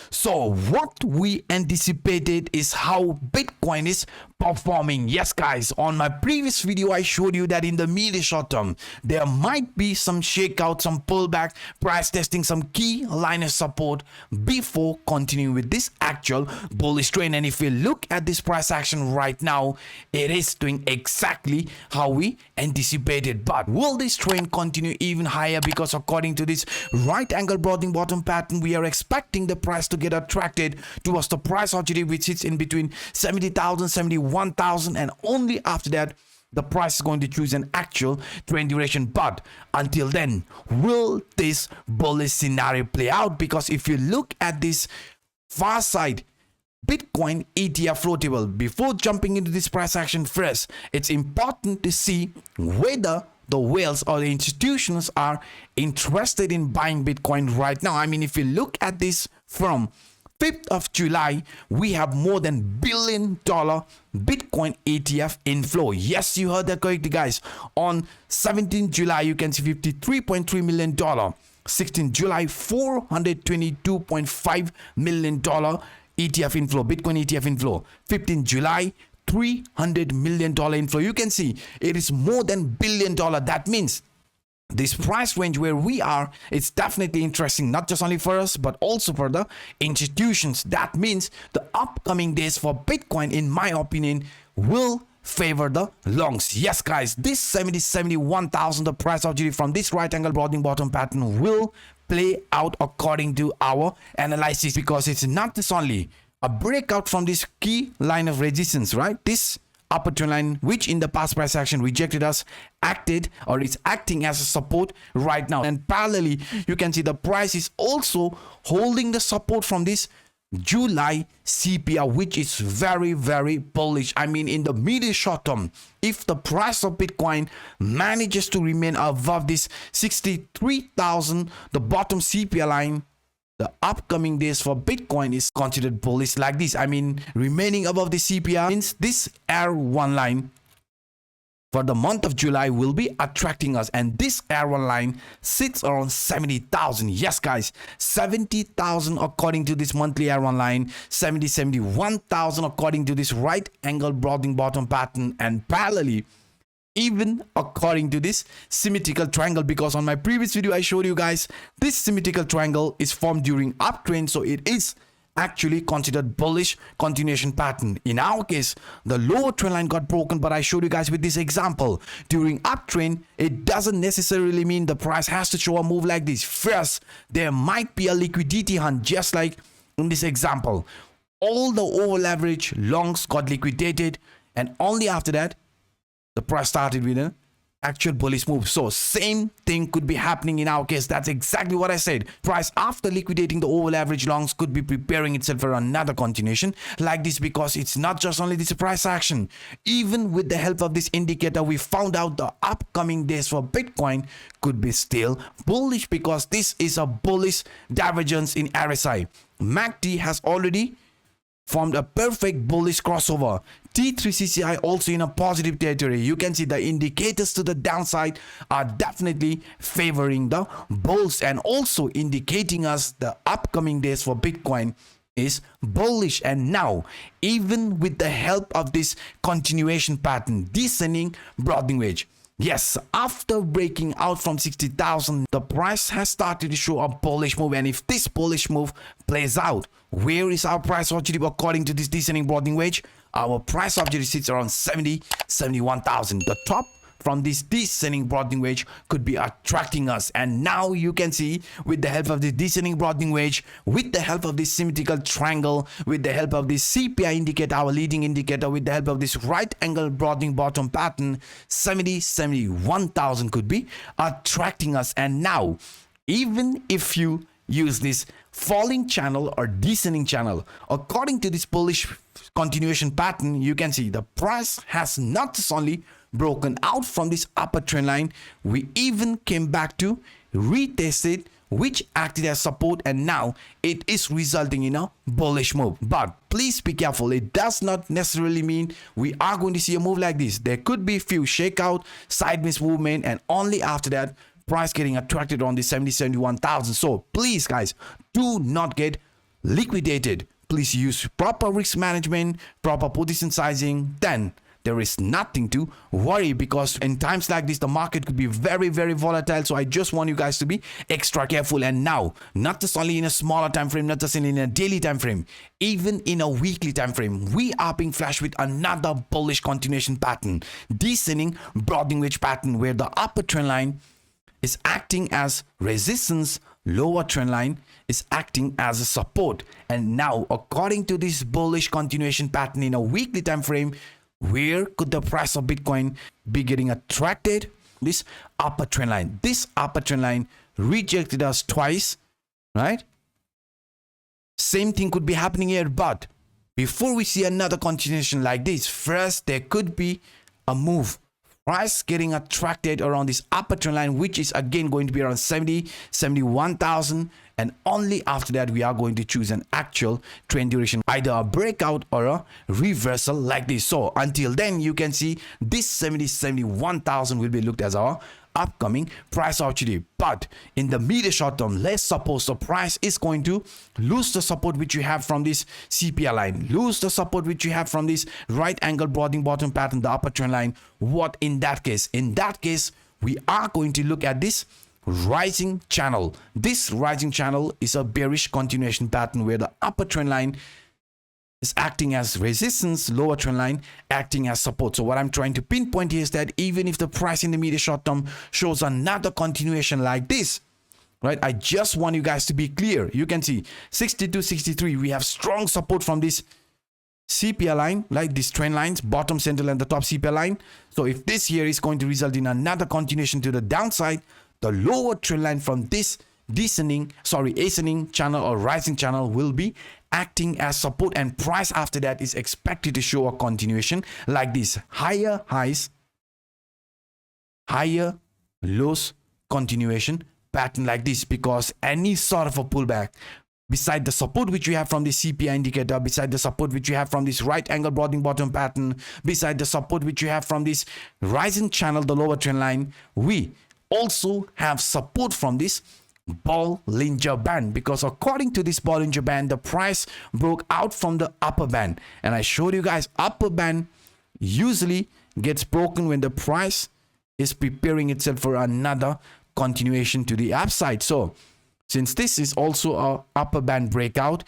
So what we anticipated is how Bitcoin is performing. Yes guys, on my previous video I showed you that in the medium short term there might be some shakeout, some pullback, price testing some key line of support before continuing with this actual bullish trend. And if we look at this price action right now, it is doing exactly how we anticipated. But will this trend continue even higher? Because according to this right angle broadening bottom pattern, we are expecting the price to get attracted towards the price objective which sits in between 70,000, 71,000, and only after that the price is going to choose an actual trend duration. But until then, will this bullish scenario play out? Because if you look at this far side Bitcoin ETF floor table, before jumping into this price action first, it's important to see whether the whales or the institutions are interested in buying Bitcoin right now. I mean, if you look at this from 5th of July, we have more than $1 billion Bitcoin ETF inflow. Yes, you heard that correctly, guys. On 17th July, you can see $53.3 million. 16th July, $422.5 million ETF inflow, Bitcoin ETF inflow. 15th July, $300 million inflow. You can see it is more than $1 billion. That means this price range where we are, it's definitely interesting, not just only for us but also for the institutions. That means the upcoming days for Bitcoin, in my opinion, will favor the longs. Yes guys, this 71,000, the price objective from this right angle broadening bottom pattern, will play out according to our analysis, because it's not just only a breakout from this key line of resistance, right? This upper trend line, which in the past price action rejected us, acted or is acting as a support right now. And parallelly, you can see the price is also holding the support from this July CPR, which is very bullish. I mean, in the medium short term, if the price of Bitcoin manages to remain above this 63,000, the bottom CPR line, the upcoming days for Bitcoin is considered bullish like this. I mean, remaining above the CPR means this R1 line for the month of July will be attracting us, and this R1 line sits around 70,000. Yes guys, 70,000 according to this monthly R1 line, 71,000 according to this right angle broadening bottom pattern, and parallelly even according to this symmetrical triangle, because on my previous video I showed you guys this symmetrical triangle is formed during uptrend, so it is actually considered bullish continuation pattern. In our case, the lower trend line got broken, but I showed you guys with this example during uptrend, it doesn't necessarily mean the price has to show a move like this. First, there might be a liquidity hunt, just like in this example. All the over leverage longs got liquidated, and only after that the price started with an actual bullish move. So same thing could be happening in our case. That's exactly what I said. Price after liquidating the over average longs could be preparing itself for another continuation like this, because it's not just only this price action. Even with the help of this indicator, we found out the upcoming days for Bitcoin could be still bullish, because this is a bullish divergence in RSI. MACD has already formed a perfect bullish crossover. T3CCI also in a positive territory. You can see the indicators to the downside are definitely favoring the bulls, and also indicating us the upcoming days for Bitcoin is bullish. And now, even with the help of this continuation pattern, descending broadening wedge, yes, after breaking out from 60,000, the price has started to show a bullish move. And if this bullish move plays out, where is our price objective according to this descending broadening wedge? Our price objective sits around 71,000. The top from this descending broadening wedge could be attracting us. And now you can see, with the help of this descending broadening wedge, with the help of this symmetrical triangle, with the help of this CPI indicator, our leading indicator, with the help of this right angle broadening bottom pattern, 71,000 could be attracting us. And now, even if you use this falling channel or descending channel, according to this bullish continuation pattern, you can see the price has not just only broken out from this upper trend line, we even came back to retest it, which acted as support, and now it is resulting in a bullish move. But please be careful, it does not necessarily mean we are going to see a move like this. There could be a few shakeout, sideways movement, and only after that price getting attracted on the 71,000. So please guys, do not get liquidated. Please use proper risk management, proper position sizing. Then there is nothing to worry, because in times like this the market could be very volatile. So I just want you guys to be extra careful. And now, not just only in a smaller time frame, not just in a daily time frame, even in a weekly time frame, we are being flashed with another bullish continuation pattern, descending broadening wedge pattern, where the upper trend line is acting as resistance, lower trend line is acting as a support. And now, according to this bullish continuation pattern in a weekly time frame, where could the price of Bitcoin be getting attracted? This upper trend line. This upper trend line rejected us twice, right? Same thing could be happening here, but before we see another continuation like this, first there could be a move. Price getting attracted around this upper trend line, which is again going to be around 71,000, and only after that we are going to choose an actual trend duration, either a breakout or a reversal like this. So until then, you can see this 71,000 will be looked as our upcoming price opportunity. But in the medium short term, let's suppose the price is going to lose the support which you have from this CPI line, lose the support which you have from this right angle broadening bottom pattern, the upper trend line. What in that case? In that case, we are going to look at this rising channel. This rising channel is a bearish continuation pattern, where the upper trend line is acting as resistance, lower trend line acting as support. So what I'm trying to pinpoint here is that even if the price in the medium short term shows another continuation like this, right, I just want you guys to be clear. You can see 62, 63, we have strong support from this CPI line, like these trend lines, bottom, central, and the top CPI line. So if this here is going to result in another continuation to the downside, the lower trend line from this ascending channel or rising channel will be acting as support, and price after that is expected to show a continuation like this: higher highs, higher lows continuation pattern like this. Because any sort of a pullback, beside the support which we have from the CPI indicator, beside the support which you have from this right angle broadening bottom pattern, beside the support which you have from this rising channel, the lower trend line, we also have support from this Bollinger band, because according to this Bollinger band, the price broke out from the upper band. And I showed you guys, upper band usually gets broken when the price is preparing itself for another continuation to the upside. So since this is also a upper band breakout,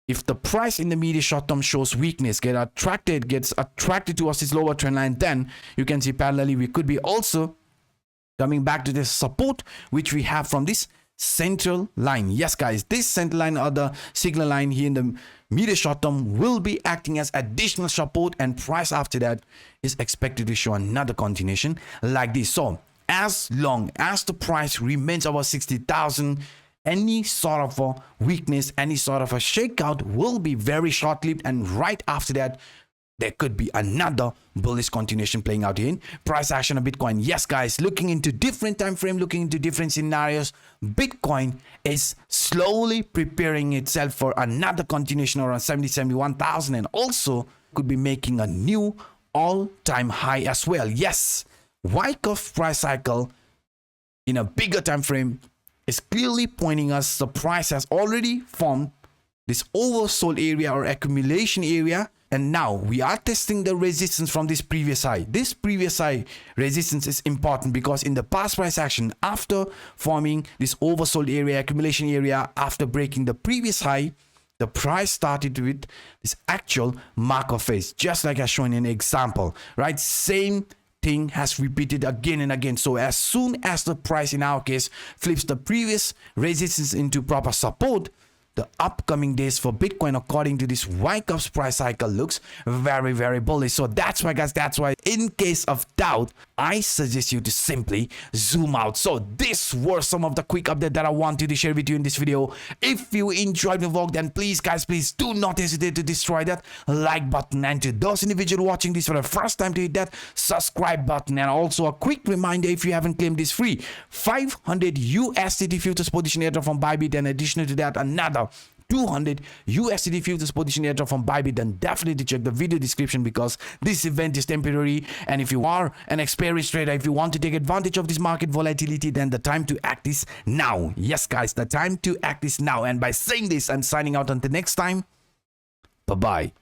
if the price in the medium short term shows weakness, gets attracted towards this lower trend line, then you can see parallelly we could be also coming back to this support which we have from this central line. Yes guys, this central line or the signal line here in the medium short term will be acting as additional support, and price after that is expected to show another continuation like this. So as long as the price remains over 60,000, any sort of a weakness, any sort of a shakeout will be very short-lived, and right after that there could be another bullish continuation playing out here in price action of Bitcoin. Yes guys, looking into different time frame, looking into different scenarios, Bitcoin is slowly preparing itself for another continuation around 71,000, and also could be making a new all-time high as well. Yes, Wyckoff price cycle in a bigger time frame is clearly pointing us the price has already formed this oversold area or accumulation area, and now we are testing the resistance from this previous high. This previous high resistance is important because in the past price action, after forming this oversold area, accumulation area, after breaking the previous high, the price started with this actual marker phase, just like I shown in an example, right? Same thing has repeated again and again. So as soon as the price in our case flips the previous resistance into proper support, the upcoming days for Bitcoin, according to this Wyckoff's price cycle, looks very, very bullish. So that's why, guys, that's why in case of doubt, I suggest you to simply zoom out. So this were some of the quick updates that I wanted to share with you in this video. If you enjoyed the vlog, then please, guys, please do not hesitate to destroy that like button. And to those individuals watching this for the first time, to hit that subscribe button. And also a quick reminder, if you haven't claimed this free 500 USDT futures position airdrop from Bybit, and additional to that, another 200 USD futures position airdrop from Bybit, then definitely check the video description, because this event is temporary. And if you are an experienced trader, if you want to take advantage of this market volatility, then the time to act is now. Yes guys, the time to act is now. And by saying this, I'm signing out until next time. Bye bye.